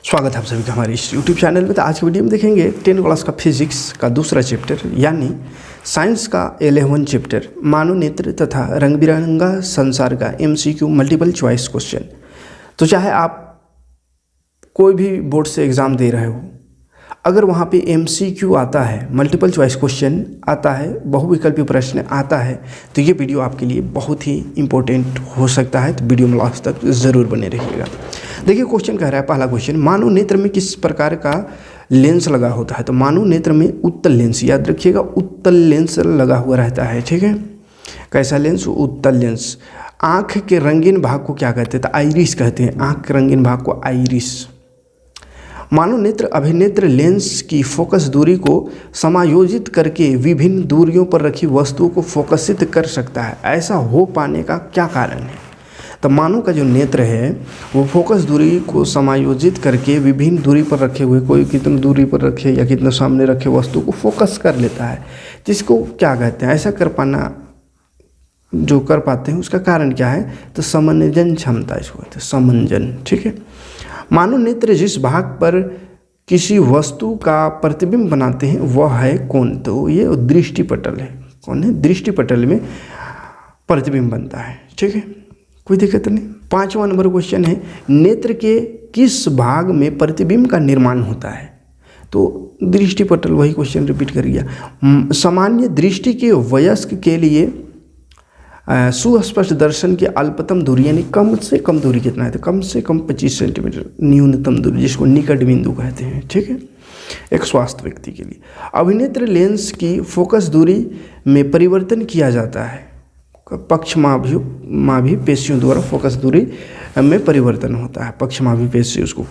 स्वागत है आप सभी का हमारे इस यूट्यूब चैनल में। तो आज की वीडियो में देखेंगे 10 क्लास का फिजिक्स का दूसरा चैप्टर यानी साइंस का 11 चैप्टर मानव नेत्र तथा रंग बिरंगा संसार का MCQ मल्टीपल चॉइस क्वेश्चन। तो चाहे आप कोई भी बोर्ड से एग्ज़ाम दे रहे हो, अगर वहाँ पे MCQ आता है, मल्टीपल चॉइस क्वेश्चन आता है, बहुविकल्पी प्रश्न आता है, तो ये वीडियो आपके लिए बहुत ही इम्पोर्टेंट हो सकता है। तो वीडियो में लास्ट तक ज़रूर बने रहिएगा। देखिए क्वेश्चन कह रहा है, पहला क्वेश्चन, मानव नेत्र में किस प्रकार का लेंस लगा होता है। तो मानव नेत्र में उत्तल लेंस, याद रखिएगा उत्तल लेंस लगा हुआ रहता है। ठीक है, कैसा लेंस? उत्तल लेंस। आँख के रंगीन भाग को क्या कहते हैं? तो आइरिस कहते हैं। आँख के रंगीन भाग को आइरिस। मानव नेत्र अभिनेत्र लेंस की फोकस दूरी को समायोजित करके विभिन्न दूरियों पर रखी वस्तुओं को फोकसित कर सकता है। ऐसा हो पाने का क्या कारण है? तो मानव का जो नेत्र है वो फोकस दूरी को समायोजित करके विभिन्न दूरी पर रखे हुए, कोई कितनी दूरी पर रखे या कितना सामने रखे वस्तु को फोकस कर लेता है, जिसको क्या कहते हैं? ऐसा कर पाना, जो कर पाते हैं उसका कारण क्या है? तो समंजन क्षमता इसको कहते हैं, समंजन। ठीक है, मानव नेत्र जिस भाग पर किसी वस्तु का प्रतिबिंब बनाते हैं वह है कौन? तो ये दृष्टिपटल है। कौन है? दृष्टिपटल में प्रतिबिंब बनता है। ठीक है, कोई दिक्कत नहीं। 5वां नंबर क्वेश्चन है, नेत्र के किस भाग में प्रतिबिंब का निर्माण होता है? तो दृष्टिपटल, वही क्वेश्चन रिपीट कर गया। सामान्य दृष्टि के वयस्क के लिए सुस्पष्ट दर्शन की अल्पतम दूरी यानी कम से कम दूरी कितना है? तो कम से कम 25 सेंटीमीटर न्यूनतम दूरी, जिसको निकट बिंदु कहते हैं। ठीक है, एक स्वस्थ व्यक्ति के लिए। अभिनेत्र लेंस की फोकस दूरी में परिवर्तन किया जाता है। पक्षमाभि पेशियों द्वारा फोकस दूरी में परिवर्तन होता है। पक्षमाभि पेशी उसको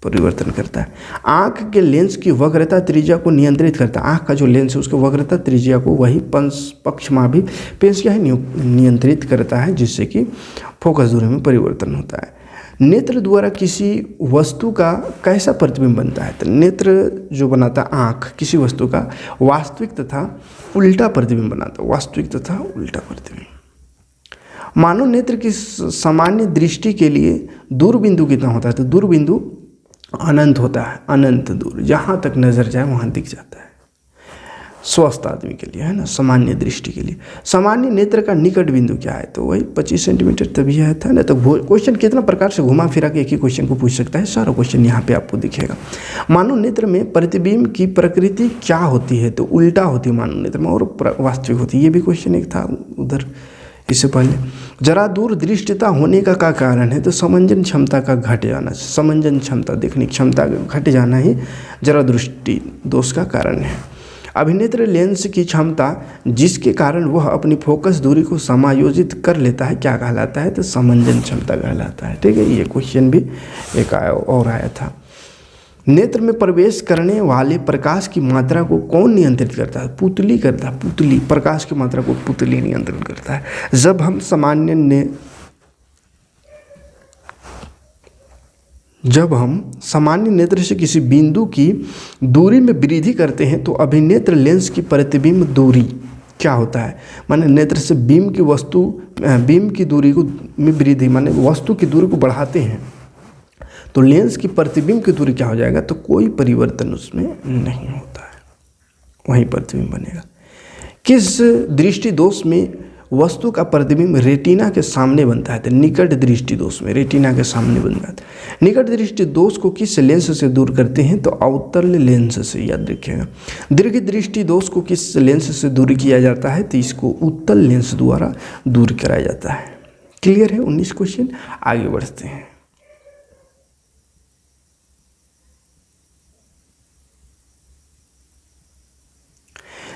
परिवर्तन करता है। आँख के लेंस की वक्रता त्रिज्या को नियंत्रित करता है। आँख का जो लेंस है उसकी वक्रता त्रिज्या को वही पक्षमाभि पेशियाँ नियंत्रित करता है, जिससे कि फोकस दूरी में परिवर्तन होता है। नेत्र द्वारा किसी वस्तु का कैसा प्रतिबिंब बनता है? तो नेत्र जो बनाता है, आँख किसी वस्तु का वास्तविक तथा उल्टा प्रतिबिंब बनाता है। वास्तविक तथा उल्टा प्रतिबिंब। मानव नेत्र की सामान्य दृष्टि के लिए दूर बिंदु कितना होता है? तो दूर बिंदु अनंत होता है। अनंत दूर, जहाँ तक नज़र जाए वहाँ दिख जाता है। स्वस्थ आदमी के लिए है ना, सामान्य दृष्टि के लिए। सामान्य नेत्र का निकट बिंदु क्या है? तो वही 25 सेंटीमीटर तभी आया था ना। तो क्वेश्चन कितना प्रकार से घुमा फिरा के एक ही क्वेश्चन को पूछ सकता है। सारा क्वेश्चन यहाँ पे आपको दिखेगा। मानव नेत्र में प्रतिबिंब की प्रकृति क्या होती है? तो उल्टा होती है मानव नेत्र में, और वास्तविक होती है। ये भी क्वेश्चन एक था उधर इससे पहले। जरा दूर दृष्टिता होने का क्या कारण है? तो समंजन क्षमता का घट जाना। समंजन क्षमता, देखने की क्षमता घट जाना ही जरा दृष्टि दोष का कारण है। अभिनेत्र लेंस की क्षमता जिसके कारण वह अपनी फोकस दूरी को समायोजित कर लेता है क्या कहलाता है? तो समंजन क्षमता कहलाता है। ठीक है, ये क्वेश्चन भी एक आया था। नेत्र में प्रवेश करने वाले प्रकाश की मात्रा को कौन नियंत्रित करता है? पुतली करता है। पुतली, प्रकाश की मात्रा को पुतली नियंत्रित करता है। जब हम सामान्य नेत्र से किसी बिंदु की दूरी में वृद्धि करते हैं तो अभिनेत्र लेंस की प्रतिबिंब दूरी क्या होता है? माने नेत्र से बीम की दूरी को में वृद्धि, माने वस्तु की दूरी को बढ़ाते हैं तो लेंस की प्रतिबिंब की दूरी क्या हो जाएगा? तो कोई परिवर्तन उसमें नहीं होता है, वही प्रतिबिंब बनेगा। किस दृष्टि दोष में वस्तु का प्रतिबिंब रेटिना के सामने बनता है? तो निकट दृष्टि दोष में रेटिना के सामने बन जाता है। निकट दृष्टि दोष को किस लेंस से दूर करते हैं? तो अवतल लेंस से, याद रखिएगा। दीर्घ दृष्टि दोष को किस लेंस से दूर किया जाता है? तो इसको उत्तल लेंस द्वारा दूर कराया जाता है। क्लियर है? 19 क्वेश्चन। आगे बढ़ते हैं।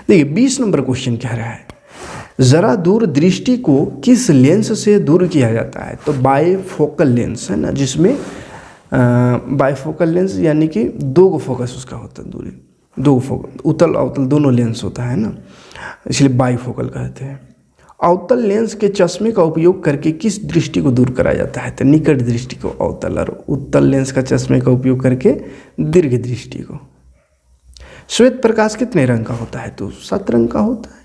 देखिए 20 नंबर क्वेश्चन कह रहा है, जरा दूर दृष्टि को किस लेंस से दूर किया जाता है? तो बायफोकल लेंस है ना, जिसमें बायफोकल लेंस यानी कि दो गो फोकस उसका होता है, दूरी दो फोकस, उत्तल अवतल दोनों लेंस होता है ना, इसलिए बायफोकल कहते हैं। अवतल लेंस के चश्मे का उपयोग करके किस दृष्टि को दूर कराया जाता है? तो निकट दृष्टि को अवतल, और उत्तल लेंस का चश्मे का उपयोग करके दीर्घ दृष्टि को। श्वेत प्रकाश कितने रंग का होता है? तो 7 रंग का होता है।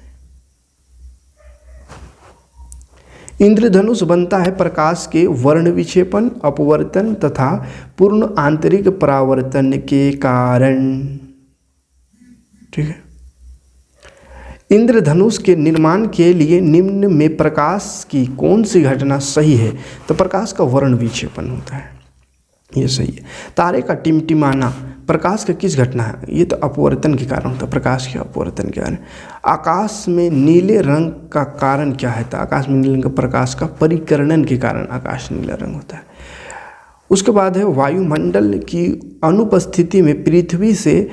इंद्रधनुष बनता है प्रकाश के वर्ण विक्षेपण, अपवर्तन तथा पूर्ण आंतरिक परावर्तन के कारण। ठीक है। इंद्रधनुष के निर्माण के लिए निम्न में प्रकाश की कौन सी घटना सही है? तो प्रकाश का वर्ण विक्षेपण होता है, ये सही है। तारे का टिमटिमाना प्रकाश का किस घटना है? ये तो अपवर्तन के कारण होता है, प्रकाश के अपवर्तन के कारण। आकाश में नीले रंग का कारण क्या है? तो आकाश में नीले रंग का प्रकाश का परिकर्णन के कारण आकाश नीला रंग होता है। उसके बाद है वायुमंडल की अनुपस्थिति में पृथ्वी से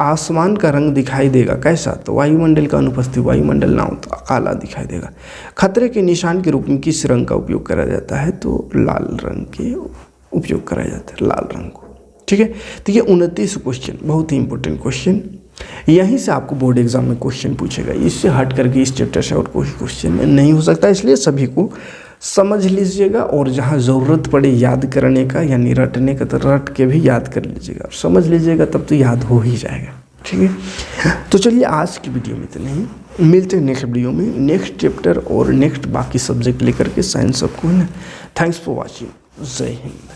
आसमान का रंग दिखाई देगा, कैसा? तो वायुमंडल का अनुपस्थिति, वायुमंडल ना हो तो काला दिखाई देगा। खतरे के निशान के रूप में किस रंग का उपयोग करा जाता है? तो लाल रंग के उपयोग करा जाता है, लाल रंग को। ठीक है। तो ये 29 क्वेश्चन, बहुत ही इंपॉर्टेंट क्वेश्चन, यहीं से आपको बोर्ड एग्जाम में क्वेश्चन पूछेगा। इससे हट करके इस चैप्टर से और कोई क्वेश्चन नहीं हो सकता, इसलिए सभी को समझ लीजिएगा और जहाँ ज़रूरत पड़े याद करने का यानी रटने का तो रट के भी याद कर लीजिएगा, और समझ लीजिएगा तब तो याद हो ही जाएगा। ठीक है। तो चलिए आज की वीडियो में इतना ही, मिलते हैं नेक्स्ट वीडियो में नेक्स्ट चैप्टर और नेक्स्ट बाकी सब्जेक्ट लेकर के साइंस सबको है ना। Thanks for watching. जय हिंद।